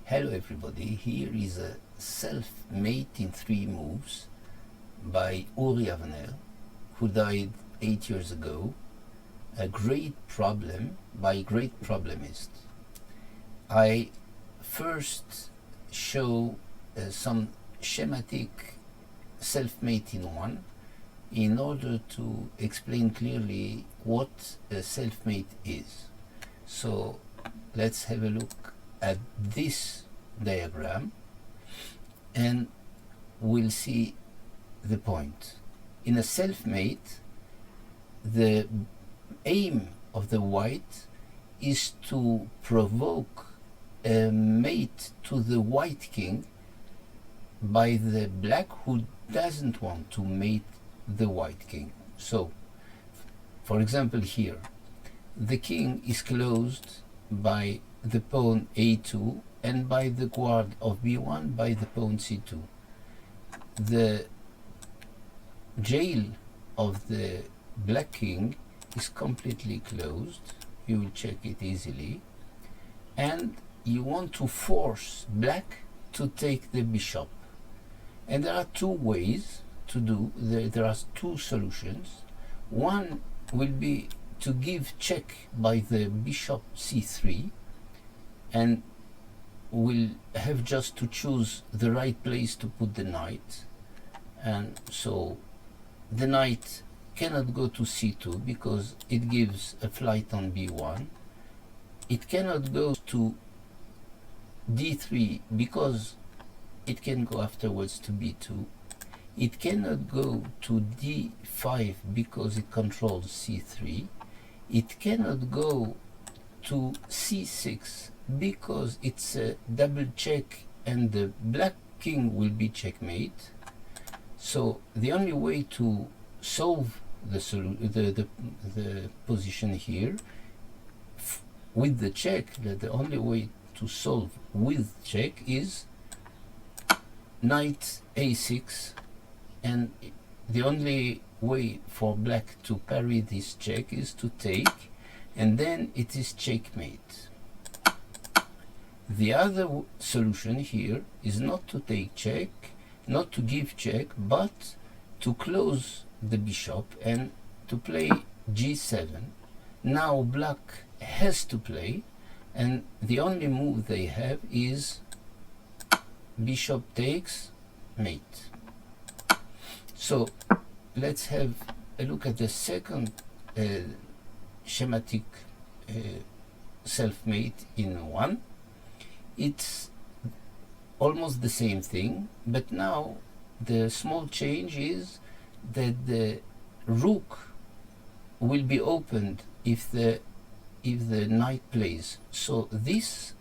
Hello everybody, here is a Selfmade in 3 moves by Uri Avner, who died 8 years ago. A great problem by a great problemist. I first show some schematic Selfmade in 1 in order to explain clearly what a Selfmade is. So let's have a look at this diagram and we'll see the point. In a Selfmade, the aim of the white is to provoke a mate to the white king by the black who doesn't want to mate the white king. So, for example, here, the king is closed by the pawn a2 and by the guard of b1 by the pawn c2. The jail of the black king is completely closed. You will check it easily. And you want to force black to take the bishop. And there are two ways to do, there are two solutions. One will be to give check by the bishop c3, and we'll have just to choose the right place to put the knight. And so the knight cannot go to c2 because it gives a flight on b1. It cannot go to d3 because it can go afterwards to b2. It cannot go to d5 because it controls c3. It cannot go to c6 because it's a double check and the black king will be checkmate. So the only way to solve the position here with the check, the only way to solve with check is knight a6, and the only way for black to parry this check is to take, and then it is checkmate. The other solution here is not to take check, not to give check, but to close the bishop and to play g7. Now black has to play, and the only move they have is bishop takes mate. So let's have a look at the second schematic Selfmade in 1. It's almost the same thing, but now the small change is that the rook will be opened if the knight plays. So this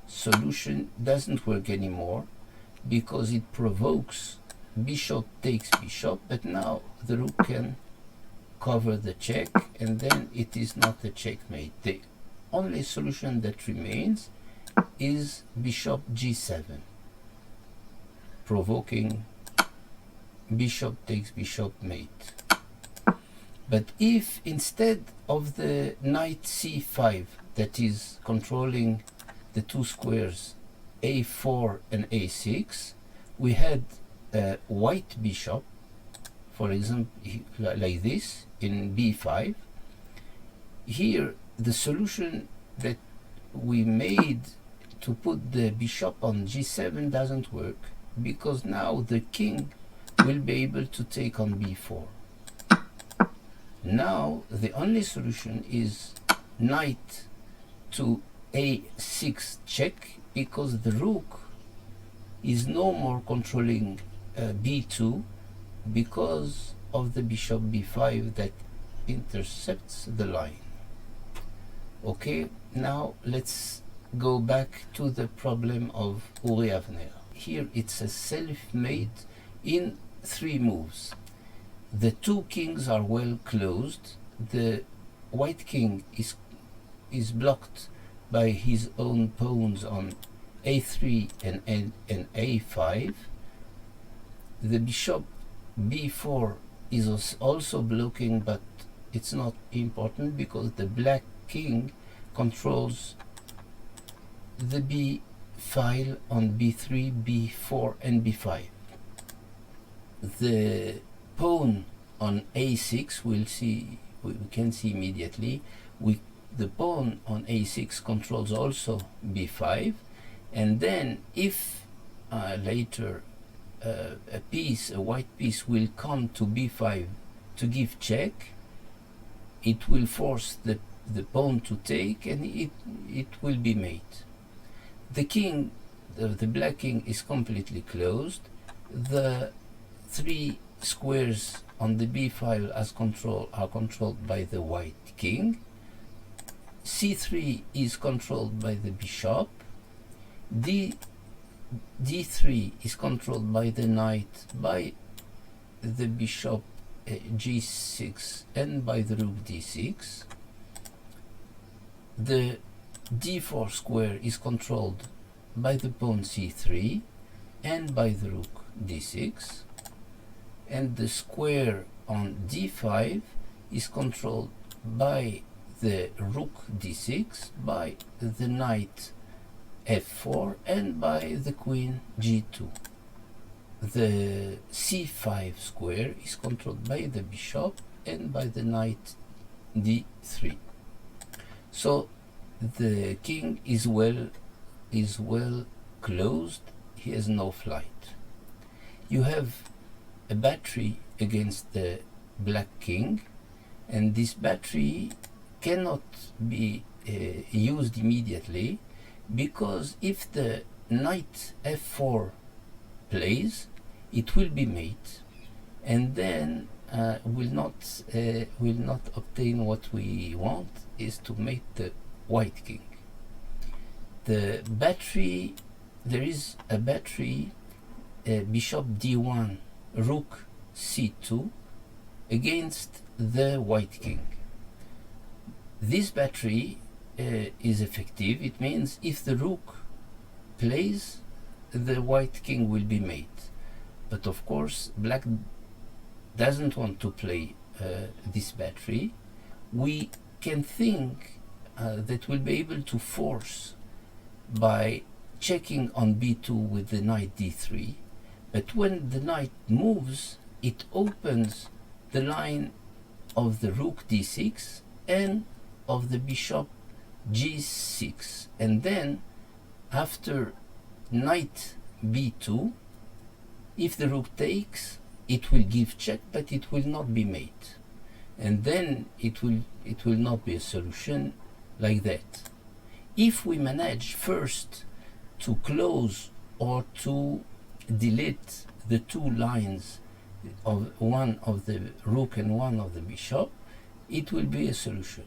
solution doesn't work anymore because it provokes bishop takes bishop, but now the rook can cover the check, and then it is not a checkmate. The only solution that remains is bishop g7, provoking bishop takes bishop mate. But if instead of the knight c5 that is controlling the two squares a4 and a6, we had a white bishop, for example, like this in b5, here the solution that we made to put the bishop on g7 doesn't work, because now the king will be able to take on b4. Now the only solution is knight to a6 check, because the rook is no more controlling b2 because of the bishop b5 that intercepts the line. Okay, now let's go back to the problem of Uri Avner. Here it's a Selfmade in 3 moves. The two kings are well closed. The white king is blocked by his own pawns on a3 and a5. The bishop b4 is also blocking, but it's not important because the black king controls the file on b3, b4 and b5. The pawn on a6 we can see immediately. The pawn on a6 controls also b5, and then if later a white piece will come to b5 to give check, it will force the pawn to take, and it will be mate. The king, the black king, is completely closed. The three squares on the b file are controlled by the white king. c3 is controlled by the bishop. d3 is controlled by the knight, by the bishop g6 and by the rook d6. The d4 square is controlled by the pawn c3 and by the rook d6, and the square on d5 is controlled by the rook d6, by the knight f4 and by the queen g2. The c5 square is controlled by the bishop and by the knight d3. So the king is well closed. He has no flight. You have a battery against the black king, and this battery cannot be used immediately, because if the knight f4 plays, it will be mate, and then will not obtain what we want, is to mate the white king. The battery, there is a battery, bishop d1, rook c2 against the white king. This battery is effective. It means if the rook plays, the white king will be mate. But of course, black doesn't want to play this battery. We can think that we'll be able to force by checking on b2 with the knight d3, but when the knight moves, it opens the line of the rook d6 and of the bishop g6, and then after knight b2, if the rook takes, it will give check, but it will not be mate, and then it will not be a solution like that. If we manage first to close or to delete the two lines of one of the rook and one of the bishop, it will be a solution.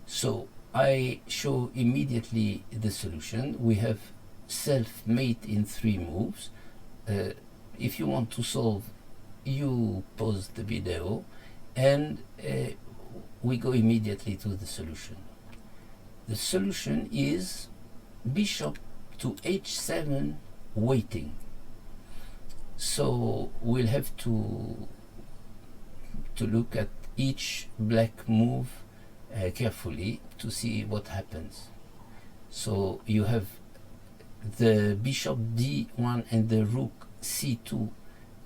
So I show immediately the solution. We have self-mate in 3 moves. If you want to solve, you pause the video and we go immediately to the solution. The solution is bishop to h7 waiting. So we'll have to look at each black move carefully to see what happens. So you have the bishop d1 and the rook c2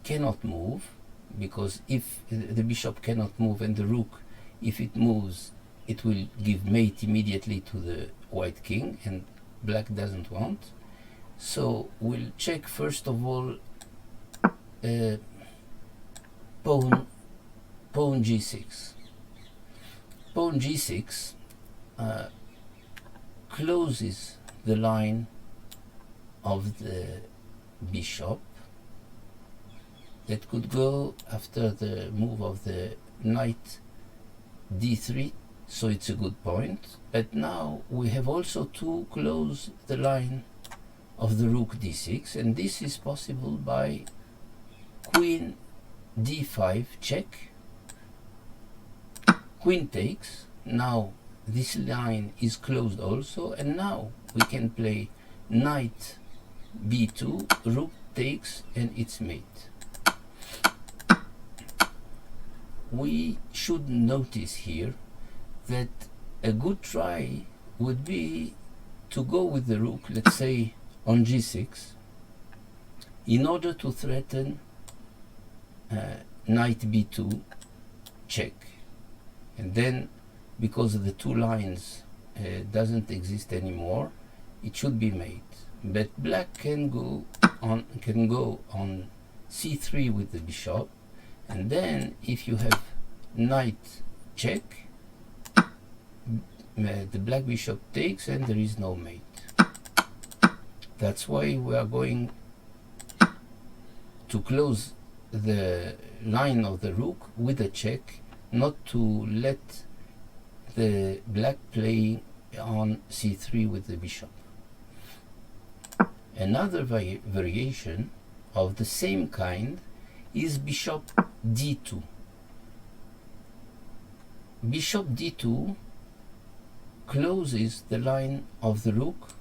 cannot move, because if the bishop cannot move and the rook, if it moves, it will give mate immediately to the white king, and black doesn't want. So we'll check first of all pawn g6. Pawn g6 closes the line of the bishop that could go after the move of the knight d3, so it's a good point. But now we have also to close the line of the rook d6, and this is possible by queen d5 check, queen takes. Now this line is closed also, and now we can play knight b2, rook takes, and it's mate. We should notice here that a good try would be to go with the rook, let's say on g6, in order to threaten knight b2 check, and then because the two lines doesn't exist anymore, it should be made. But black can go on c3 with the bishop, and then if you have knight check, the black bishop takes and there is no mate. That's why we are going to close the line of the rook with a check, not to let the black play on c3 with the bishop. Another variation of the same kind is bishop d2. Bishop d2 closes the line of the rook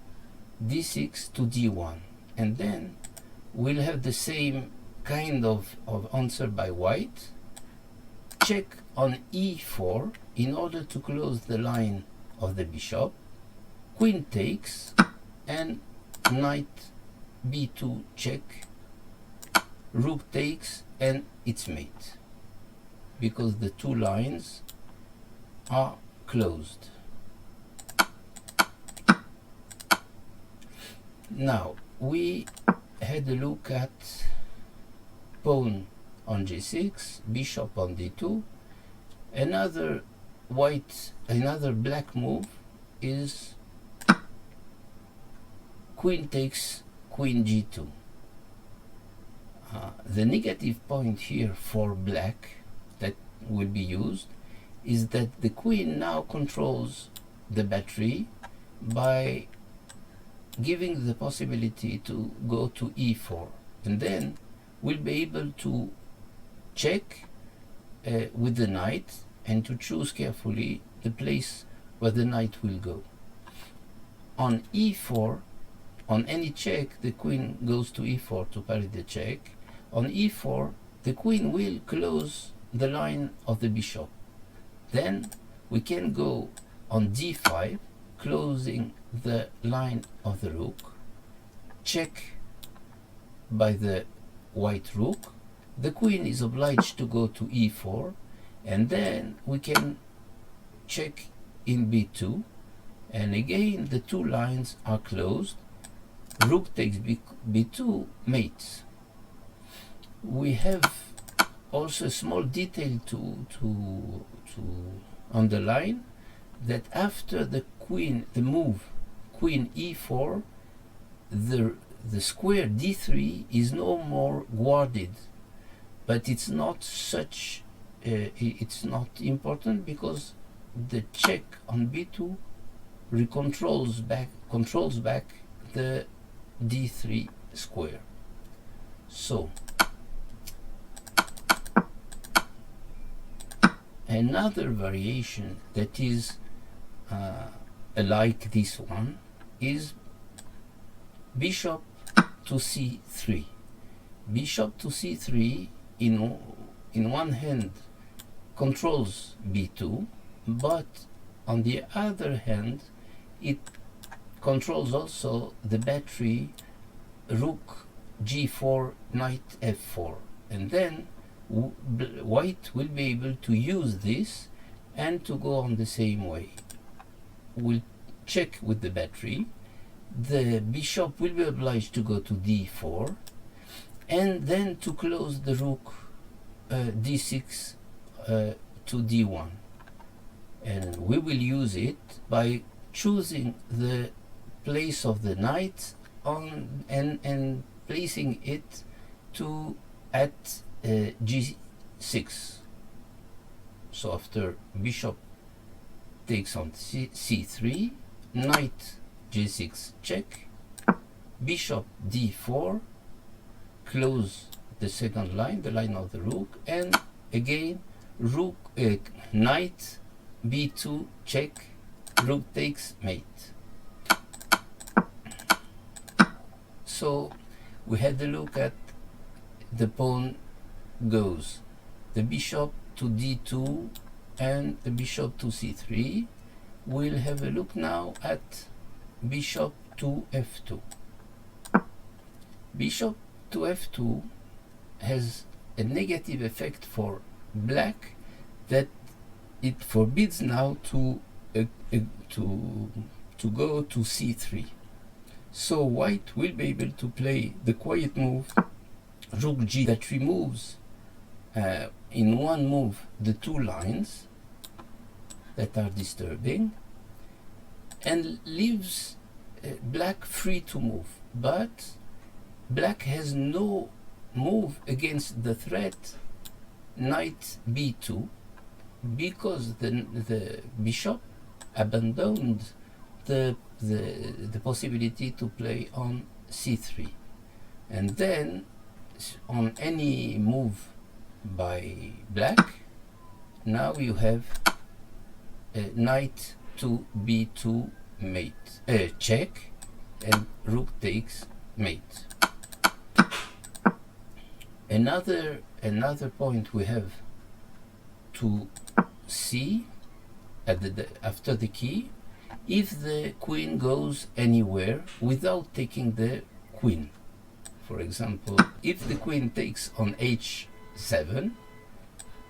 d6 to d1, and then we'll have the same kind of answer by white. Check on e4 in order to close the line of the bishop. Queen takes and knight b2 check, rook takes, and it's mate, because the two lines are closed. Now we had a look at pawn on g6, bishop on d2. Another black move is queen takes, queen g2. The negative point here for black that will be used is that the queen now controls the battery by giving the possibility to go to e4, and then we'll be able to check with the knight and to choose carefully the place where the knight will go. On e4, on any check, the queen goes to e4 to parry the check. On e4, the queen will close the line of the bishop. Then we can go on d5, closing the line of the rook, check by the white rook. The queen is obliged to go to e4, and then we can check in b2, and again the two lines are closed. Rook takes b2, mates. We have also a small detail to underline, that after the move queen e4, the square d3 is no more guarded, but it's not important, because the check on b2 controls back the d3 square. So another variation that is like this one is bishop to c3. Bishop to c3 in one hand controls b2, but on the other hand it controls also the battery rook g4, knight f4, and then white will be able to use this and to go on the same way. We'll check with the battery. The bishop will be obliged to go to d4, and then to close the rook d6 to d1, and we will use it by choosing the place of the knight on and placing it to at g6. So after bishop takes on c3, knight g6 check, bishop d4, close the second line, the line of the rook, and again rook knight b2 check, rook takes, mate. So we had a look at the pawn goes, the bishop to d2 and the bishop to c3. We'll have a look now at bishop to f2. Bishop to f2 has a negative effect for black, that it forbids now to go to c3. So white will be able to play the quiet move rook g, that removes in one move the two lines that are disturbing, and leaves black free to move. But black has no move against the threat knight b2, because the bishop abandoned the possibility to play on c3. And then on any move by black, now you have knight to b2 mate, check, and rook takes mate. Another point we have to see after the key, if the queen goes anywhere without taking the queen. For example, if the queen takes on h7,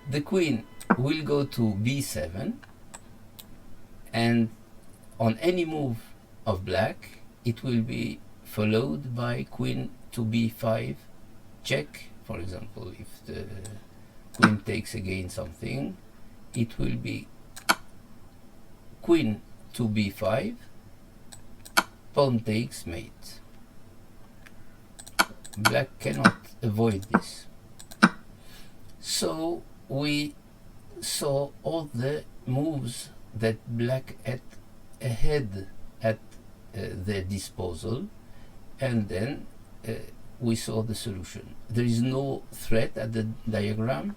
the queen will go to b7, and on any move of black, it will be followed by queen to b5 check. For example, if the queen takes again something, it will be queen to b5, pawn takes mate. Black cannot avoid this. So we saw all the moves that black had at their disposal, and then we saw the solution. There is no threat at the diagram.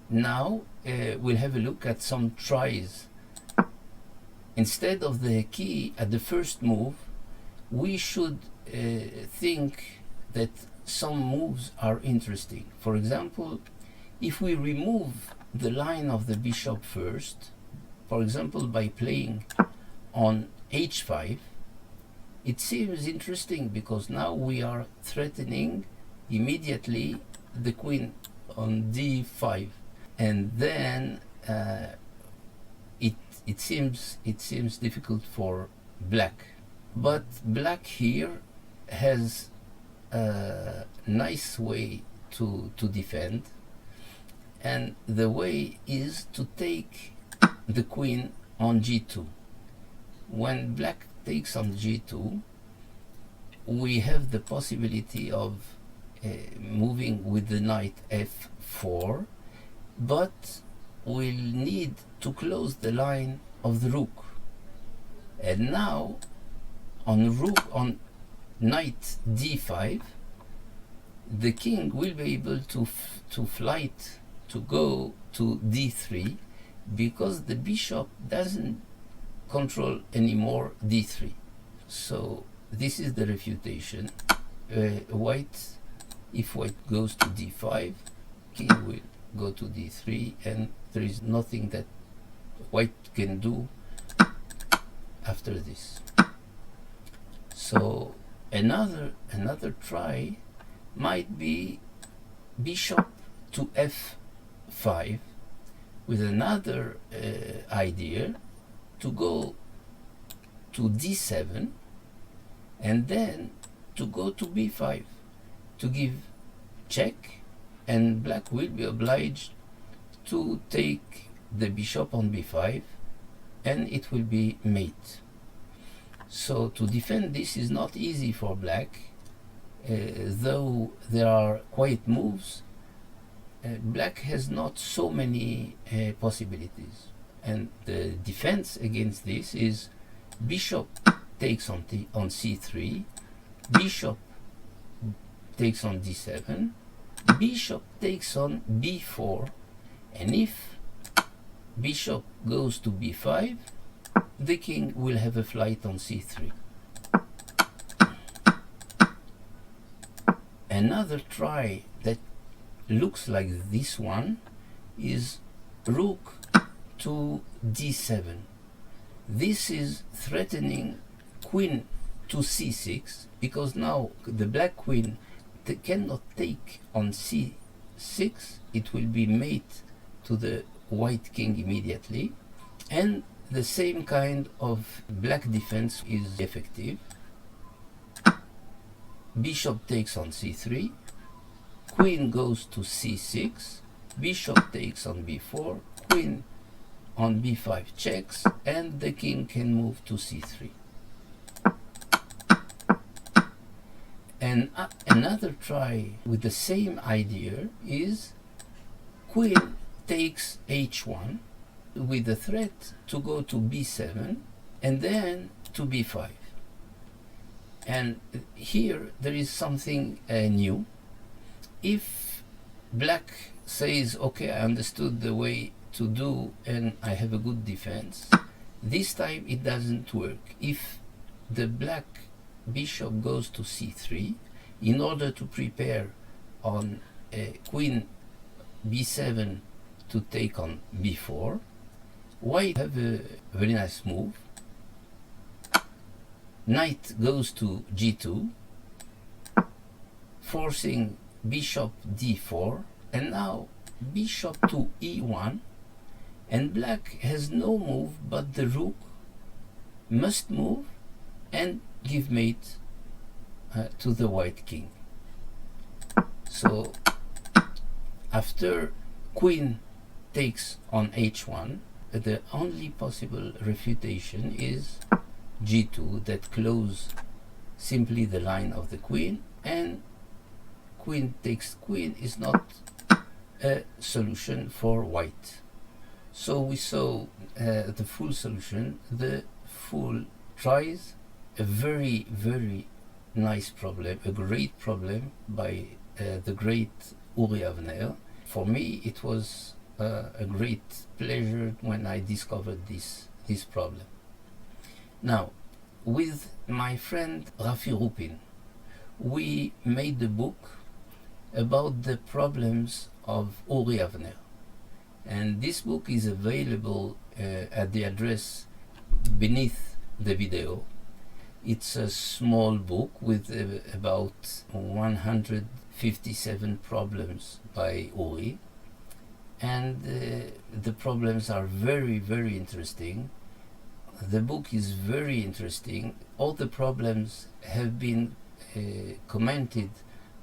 Now we'll have a look at some tries. Instead of the key at the first move, we should think that some moves are interesting. For example, if we remove the line of the bishop first, for example by playing on h5, it seems interesting, because now we are threatening immediately the queen on d5, and then it seems difficult for black. But black here has a nice way to defend, and the way is to take the queen on g2. When black takes on g2, we have the possibility of moving with the knight f4, but we'll need to close the line of the rook. And now on knight d5, the king will be able to flight to go to d3, because the bishop doesn't control anymore d3. So this is the refutation. If white goes to d5, king will go to d3, and there is nothing that white can do after this. So another try might be bishop to f5, with another idea to go to d7, and then to go to b5 to give check, and black will be obliged to take the bishop on b5, and it will be mate. So to defend this is not easy for black, though there are quiet moves. Black has not so many possibilities, and the defense against this is bishop takes on c3, bishop takes on d7, bishop takes on b4, and if bishop goes to b5, the king will have a flight on c3. Another try that looks like this one is rook to d7. This is threatening queen to c6, because now the black queen cannot take on c6. It will be mate to the white king immediately, and the same kind of black defense is effective. Bishop takes on c3, queen goes to c6, bishop takes on b4, queen on b5 checks, and the king can move to c3. And another try with the same idea is queen takes h1 with the threat to go to b7 and then to b5. And here there is something new. If black says, okay, I understood the way to do and I have a good defense, this time it doesn't work. If the black bishop goes to c3 in order to prepare on queen b7 to take on b4, white have a very nice move. Knight goes to g2, forcing bishop d4, and now bishop to e1, and black has no move, but the rook must move and give mate to the white king. So after queen takes on h1, the only possible refutation is g2 that close simply the line of the queen, and queen takes queen is not a solution for white. So we saw the full solution. The full tries a very, very nice problem, a great problem by the great Uri Avner. For me, it was a great pleasure when I discovered this problem. Now, with my friend Rafi Rupin, we made a book about the problems of Uri Avner. And this book is available at the address beneath the video. It's a small book with about 157 problems by Uri. And the problems are very, very interesting. The book is very interesting. All the problems have been commented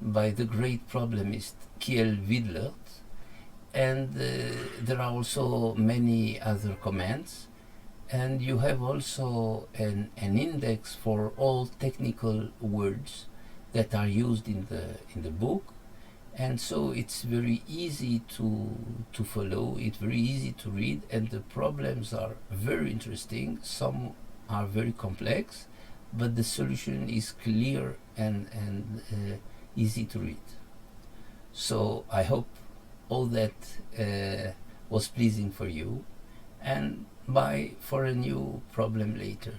by the great problemist Kiel Widlert, and there are also many other comments, and you have also an index for all technical words that are used in the book, and so it's very easy to follow, it's very easy to read, and the problems are very interesting. Some are very complex, but the solution is clear and easy to read. So I hope all that was pleasing for you, and bye for a new problem later.